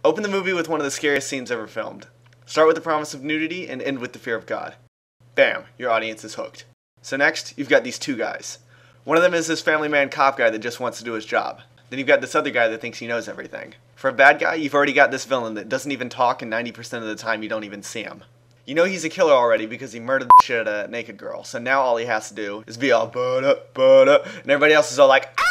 Open the movie with one of the scariest scenes ever filmed. Start with the promise of nudity and end with the fear of God. Bam, your audience is hooked. So next, you've got these two guys. One of them is this family man cop guy that just wants to do his job. Then you've got this other guy that thinks he knows everything. For a bad guy, you've already got this villain that doesn't even talk, and 90% of the time you don't even see him. You know he's a killer already because he murdered the shit out of that naked girl, so now all he has to do is be all but and everybody else is all like, ah!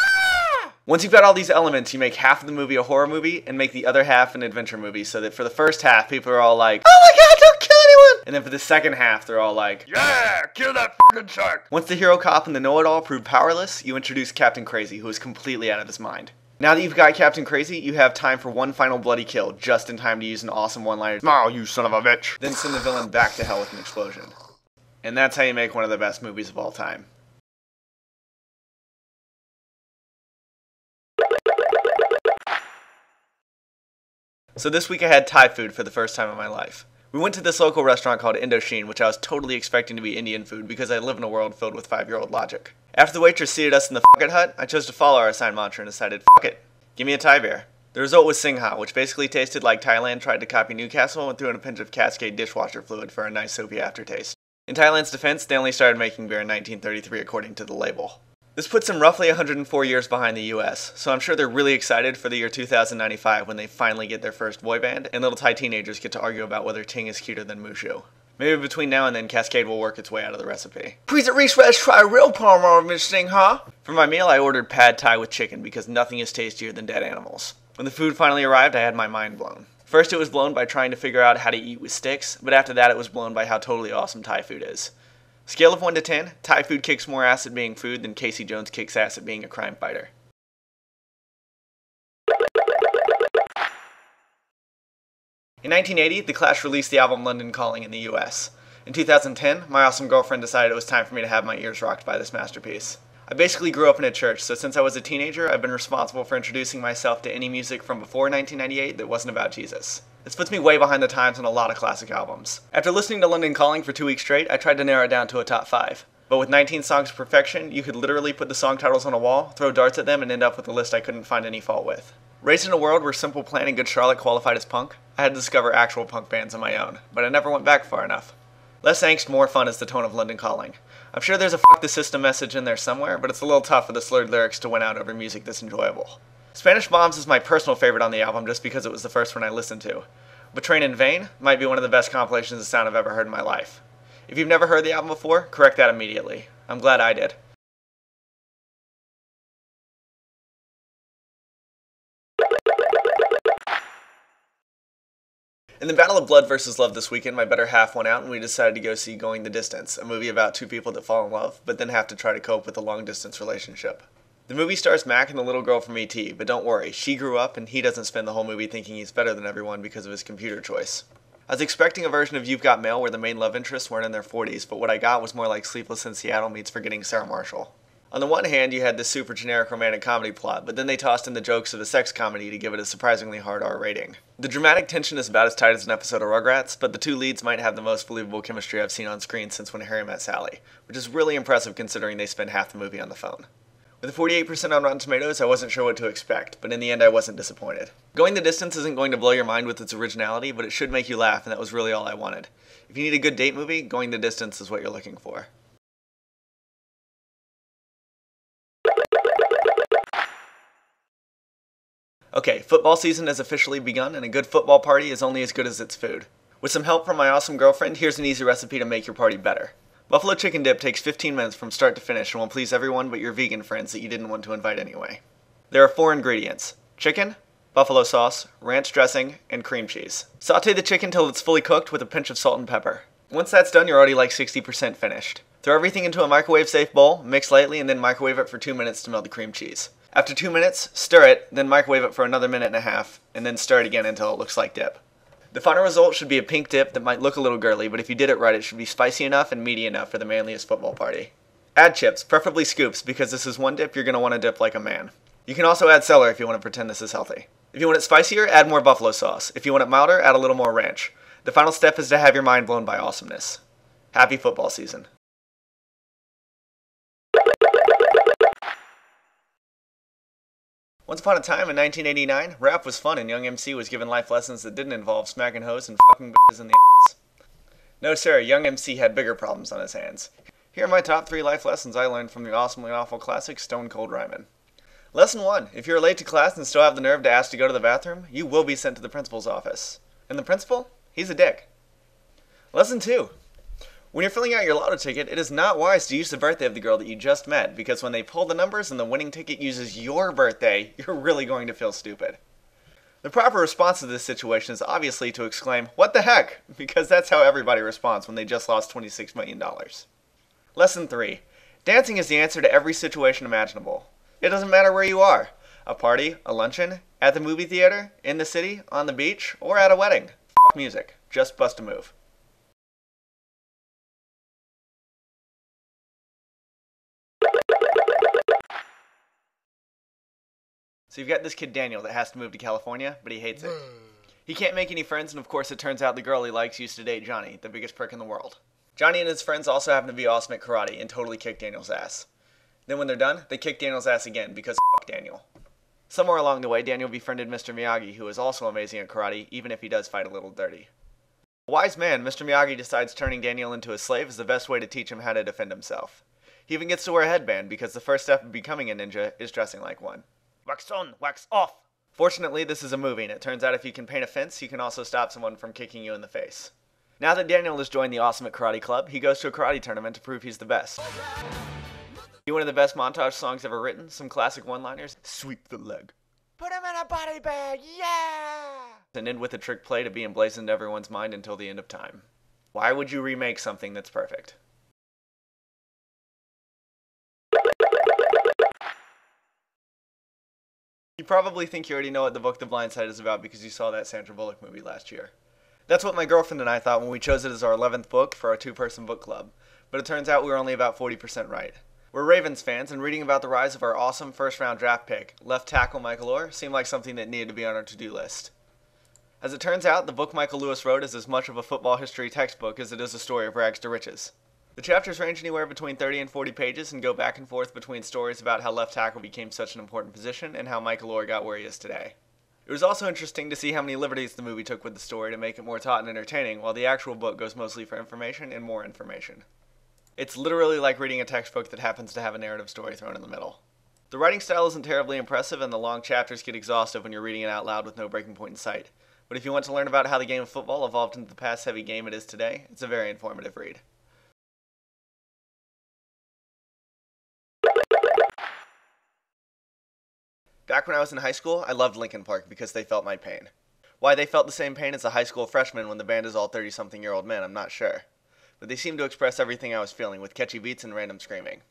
Once you've got all these elements, you make half of the movie a horror movie and make the other half an adventure movie, so that for the first half, people are all like, oh my god, don't kill anyone! And then for the second half, they're all like, yeah, kill that fucking shark! Once the hero cop and the know-it-all prove powerless, you introduce Captain Crazy, who is completely out of his mind. Now that you've got Captain Crazy, you have time for one final bloody kill, just in time to use an awesome one-liner, "Oh, you son of a bitch!" Then send the villain back to hell with an explosion. And that's how you make one of the best movies of all time. So this week I had Thai food for the first time in my life. We went to this local restaurant called Indochine, which I was totally expecting to be Indian food because I live in a world filled with 5-year-old logic. After the waitress seated us in the fuck it hut, I chose to follow our assigned mantra and decided, fuck it, give me a Thai beer. The result was Singha, which basically tasted like Thailand tried to copy Newcastle and threw in a pinch of Cascade dishwasher fluid for a nice soapy aftertaste. In Thailand's defense, they only started making beer in 1933 according to the label. This puts them roughly 104 years behind the US, so I'm sure they're really excited for the year 2095 when they finally get their first boy band, and little Thai teenagers get to argue about whether Ting is cuter than Mushu. Maybe between now and then, Cascade will work its way out of the recipe. Please at least let's try a real Parma of this thing, huh? For my meal, I ordered pad Thai with chicken because nothing is tastier than dead animals. When the food finally arrived, I had my mind blown. First, it was blown by trying to figure out how to eat with sticks, but after that, it was blown by how totally awesome Thai food is. Scale of 1 to 10, Thai food kicks more ass at being food than Casey Jones kicks ass at being a crime fighter. In 1980, The Clash released the album London Calling in the US. In 2010, my awesome girlfriend decided it was time for me to have my ears rocked by this masterpiece. I basically grew up in a church, so since I was a teenager, I've been responsible for introducing myself to any music from before 1998 that wasn't about Jesus. This puts me way behind the times on a lot of classic albums. After listening to London Calling for 2 weeks straight, I tried to narrow it down to a top 5. But with 19 songs of perfection, you could literally put the song titles on a wall, throw darts at them, and end up with a list I couldn't find any fault with. Raised in a world where Simple Plan and Good Charlotte qualified as punk, I had to discover actual punk bands on my own, but I never went back far enough. Less angst, more fun is the tone of London Calling. I'm sure there's a fuck the system message in there somewhere, but it's a little tough for the slurred lyrics to win out over music that's enjoyable. Spanish Bombs is my personal favorite on the album just because it was the first one I listened to. But Train in Vain might be one of the best compilations of sound I've ever heard in my life. If you've never heard the album before, correct that immediately. I'm glad I did. In the battle of blood versus love this weekend, my better half went out and we decided to go see Going the Distance, a movie about two people that fall in love, but then have to try to cope with a long-distance relationship. The movie stars Mac and the little girl from E.T., but don't worry, she grew up and he doesn't spend the whole movie thinking he's better than everyone because of his computer choice. I was expecting a version of You've Got Mail where the main love interests weren't in their 40s, but what I got was more like Sleepless in Seattle meets Forgetting Sarah Marshall. On the one hand, you had this super generic romantic comedy plot, but then they tossed in the jokes of a sex comedy to give it a surprisingly hard R rating. The dramatic tension is about as tight as an episode of Rugrats, but the two leads might have the most believable chemistry I've seen on screen since When Harry Met Sally, which is really impressive considering they spend half the movie on the phone. With a 48% on Rotten Tomatoes, I wasn't sure what to expect, but in the end I wasn't disappointed. Going the Distance isn't going to blow your mind with its originality, but it should make you laugh, and that was really all I wanted. If you need a good date movie, Going the Distance is what you're looking for. Okay, football season has officially begun, and a good football party is only as good as its food. With some help from my awesome girlfriend, here's an easy recipe to make your party better. Buffalo chicken dip takes 15 minutes from start to finish and will please everyone but your vegan friends that you didn't want to invite anyway. There are 4 ingredients: chicken, buffalo sauce, ranch dressing, and cream cheese. Sauté the chicken till it's fully cooked with a pinch of salt and pepper. Once that's done, you're already like 60% finished. Throw everything into a microwave-safe bowl, mix lightly, and then microwave it for 2 minutes to melt the cream cheese. After 2 minutes, stir it, then microwave it for another minute and a half, and then stir it again until it looks like dip. The final result should be a pink dip that might look a little girly, but if you did it right, it should be spicy enough and meaty enough for the manliest football party. Add chips, preferably scoops, because this is one dip you're going to want to dip like a man. You can also add celery if you want to pretend this is healthy. If you want it spicier, add more buffalo sauce. If you want it milder, add a little more ranch. The final step is to have your mind blown by awesomeness. Happy football season. Once upon a time in 1989, rap was fun and young MC was given life lessons that didn't involve smacking hoes and fucking bitches in the ass. No sir, young MC had bigger problems on his hands. Here are my top 3 life lessons I learned from the awesomely awful classic Stone Cold Rhymin'. Lesson 1. If you're late to class and still have the nerve to ask to go to the bathroom, you will be sent to the principal's office. And the principal? He's a dick. Lesson 2. When you're filling out your lotto ticket, it is not wise to use the birthday of the girl that you just met, because when they pull the numbers and the winning ticket uses your birthday, you're really going to feel stupid. The proper response to this situation is obviously to exclaim, "What the heck?" because that's how everybody responds when they just lost $26 million. Lesson 3. Dancing is the answer to every situation imaginable. It doesn't matter where you are. A party, a luncheon, at the movie theater, in the city, on the beach, or at a wedding. F*** music. Just bust a move. So you've got this kid Daniel that has to move to California, but he hates it. He can't make any friends, and of course it turns out the girl he likes used to date Johnny, the biggest prick in the world. Johnny and his friends also happen to be awesome at karate and totally kick Daniel's ass. Then when they're done, they kick Daniel's ass again because fuck Daniel. Somewhere along the way, Daniel befriended Mr. Miyagi, who is also amazing at karate, even if he does fight a little dirty. A wise man, Mr. Miyagi decides turning Daniel into a slave is the best way to teach him how to defend himself. He even gets to wear a headband because the first step of becoming a ninja is dressing like one. Wax on, wax off! Fortunately, this is a movie, and it turns out if you can paint a fence, you can also stop someone from kicking you in the face. Now that Daniel has joined the Awesome at Karate Club, he goes to a karate tournament to prove he's the best. One of the best montage songs ever written, some classic one-liners, sweep the leg. Put him in a body bag, yeah! And end with a trick play to be emblazoned in everyone's mind until the end of time. Why would you remake something that's perfect? You probably think you already know what the book The Blind Side is about because you saw that Sandra Bullock movie last year. That's what my girlfriend and I thought when we chose it as our 11th book for our 2-person book club, but it turns out we were only about 40% right. We're Ravens fans, and reading about the rise of our awesome first-round draft pick, left tackle Michael Orr, seemed like something that needed to be on our to-do list. As it turns out, the book Michael Lewis wrote is as much of a football history textbook as it is a story of rags to riches. The chapters range anywhere between 30 and 40 pages and go back and forth between stories about how left tackle became such an important position and how Michael Orr got where he is today. It was also interesting to see how many liberties the movie took with the story to make it more taut and entertaining, while the actual book goes mostly for information and more information. It's literally like reading a textbook that happens to have a narrative story thrown in the middle. The writing style isn't terribly impressive, and the long chapters get exhaustive when you're reading it out loud with no breaking point in sight. But if you want to learn about how the game of football evolved into the pass-heavy game it is today, it's a very informative read. Back when I was in high school, I loved Linkin Park because they felt my pain. Why they felt the same pain as a high school freshman when the band is all 30-something-year-old men, I'm not sure. But they seemed to express everything I was feeling with catchy beats and random screaming.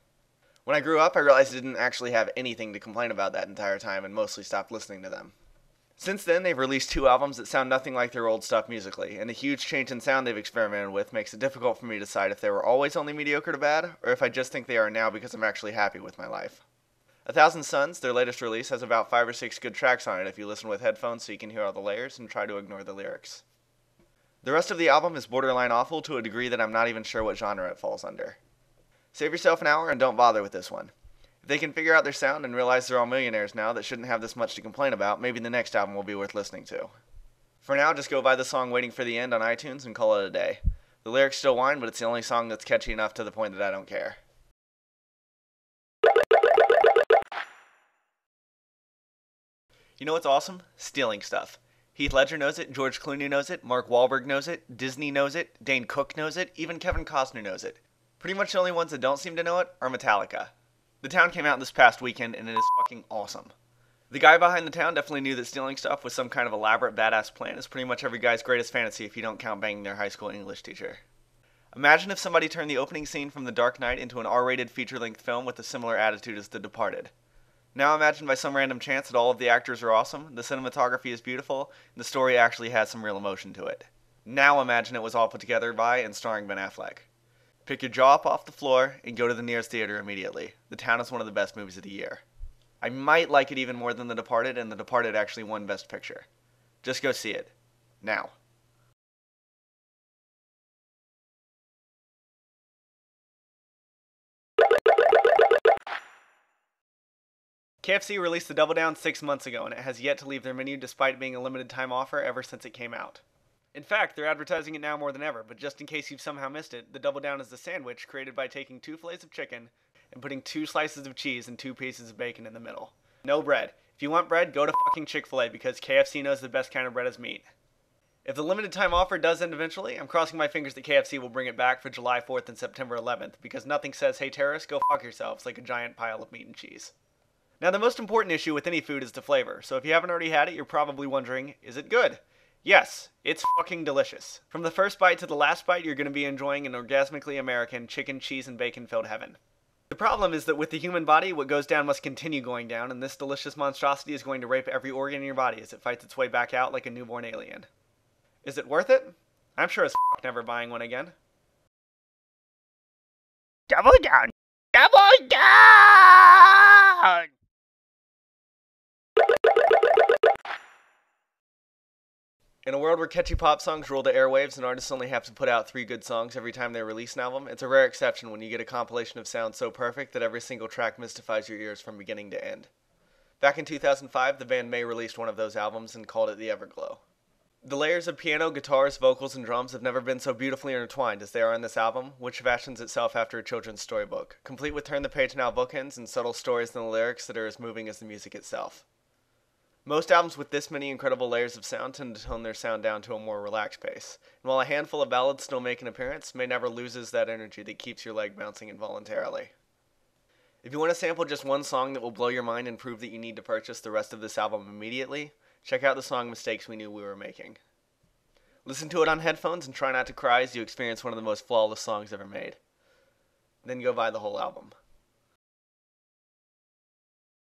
When I grew up, I realized I didn't actually have anything to complain about that entire time and mostly stopped listening to them. Since then, they've released 2 albums that sound nothing like their old stuff musically, and the huge change in sound they've experimented with makes it difficult for me to decide if they were always only mediocre to bad, or if I just think they are now because I'm actually happy with my life. 1,000 Suns, their latest release, has about 5 or 6 good tracks on it if you listen with headphones so you can hear all the layers and try to ignore the lyrics. The rest of the album is borderline awful to a degree that I'm not even sure what genre it falls under. Save yourself an hour and don't bother with this one. If they can figure out their sound and realize they're all millionaires now that shouldn't have this much to complain about, maybe the next album will be worth listening to. For now, just go buy the song Waiting for the End on iTunes and call it a day. The lyrics still whine, but it's the only song that's catchy enough to the point that I don't care. You know what's awesome? Stealing stuff. Heath Ledger knows it, George Clooney knows it, Mark Wahlberg knows it, Disney knows it, Dane Cook knows it, even Kevin Costner knows it. Pretty much the only ones that don't seem to know it are Metallica. The Town came out this past weekend and it is fucking awesome. The guy behind The Town definitely knew that stealing stuff was some kind of elaborate badass plan is pretty much every guy's greatest fantasy if you don't count banging their high school English teacher. Imagine if somebody turned the opening scene from The Dark Knight into an R-rated feature-length film with a similar attitude as The Departed. Now imagine by some random chance that all of the actors are awesome, the cinematography is beautiful, and the story actually has some real emotion to it. Now imagine it was all put together by and starring Ben Affleck. Pick your jaw up off the floor and go to the nearest theater immediately. The Town is one of the best movies of the year. I might like it even more than The Departed, and The Departed actually won Best Picture. Just go see it. Now. KFC released the Double Down 6 months ago, and it has yet to leave their menu despite being a limited time offer ever since it came out. In fact, they're advertising it now more than ever, but just in case you've somehow missed it, the Double Down is the sandwich created by taking 2 fillets of chicken and putting 2 slices of cheese and 2 pieces of bacon in the middle. No bread. If you want bread, go to fucking Chick-fil-A because KFC knows the best kind of bread is meat. If the limited time offer does end eventually, I'm crossing my fingers that KFC will bring it back for July 4th and September 11th because nothing says, hey terrorists, go fuck yourselves like a giant pile of meat and cheese. Now the most important issue with any food is the flavor, so if you haven't already had it, you're probably wondering, is it good? Yes, it's fucking delicious. From the first bite to the last bite, you're going to be enjoying an orgasmically American chicken, cheese, and bacon-filled heaven. The problem is that with the human body, what goes down must continue going down, and this delicious monstrosity is going to rape every organ in your body as it fights its way back out like a newborn alien. Is it worth it? I'm sure as fuck never buying one again. Double down! Double down! In a world where catchy pop songs rule the airwaves and artists only have to put out 3 good songs every time they release an album, it's a rare exception when you get a compilation of sounds so perfect that every single track mystifies your ears from beginning to end. Back in 2005, the band May released one of those albums and called it The Everglow. The layers of piano, guitars, vocals, and drums have never been so beautifully intertwined as they are in this album, which fashions itself after a children's storybook, complete with turn-the-page-now bookends and subtle stories in the lyrics that are as moving as the music itself. Most albums with this many incredible layers of sound tend to tone their sound down to a more relaxed pace, and while a handful of ballads still make an appearance, May never loses that energy that keeps your leg bouncing involuntarily. If you want to sample just one song that will blow your mind and prove that you need to purchase the rest of this album immediately, check out the song Mistakes We Knew We Were Making. Listen to it on headphones and try not to cry as you experience one of the most flawless songs ever made. Then go buy the whole album.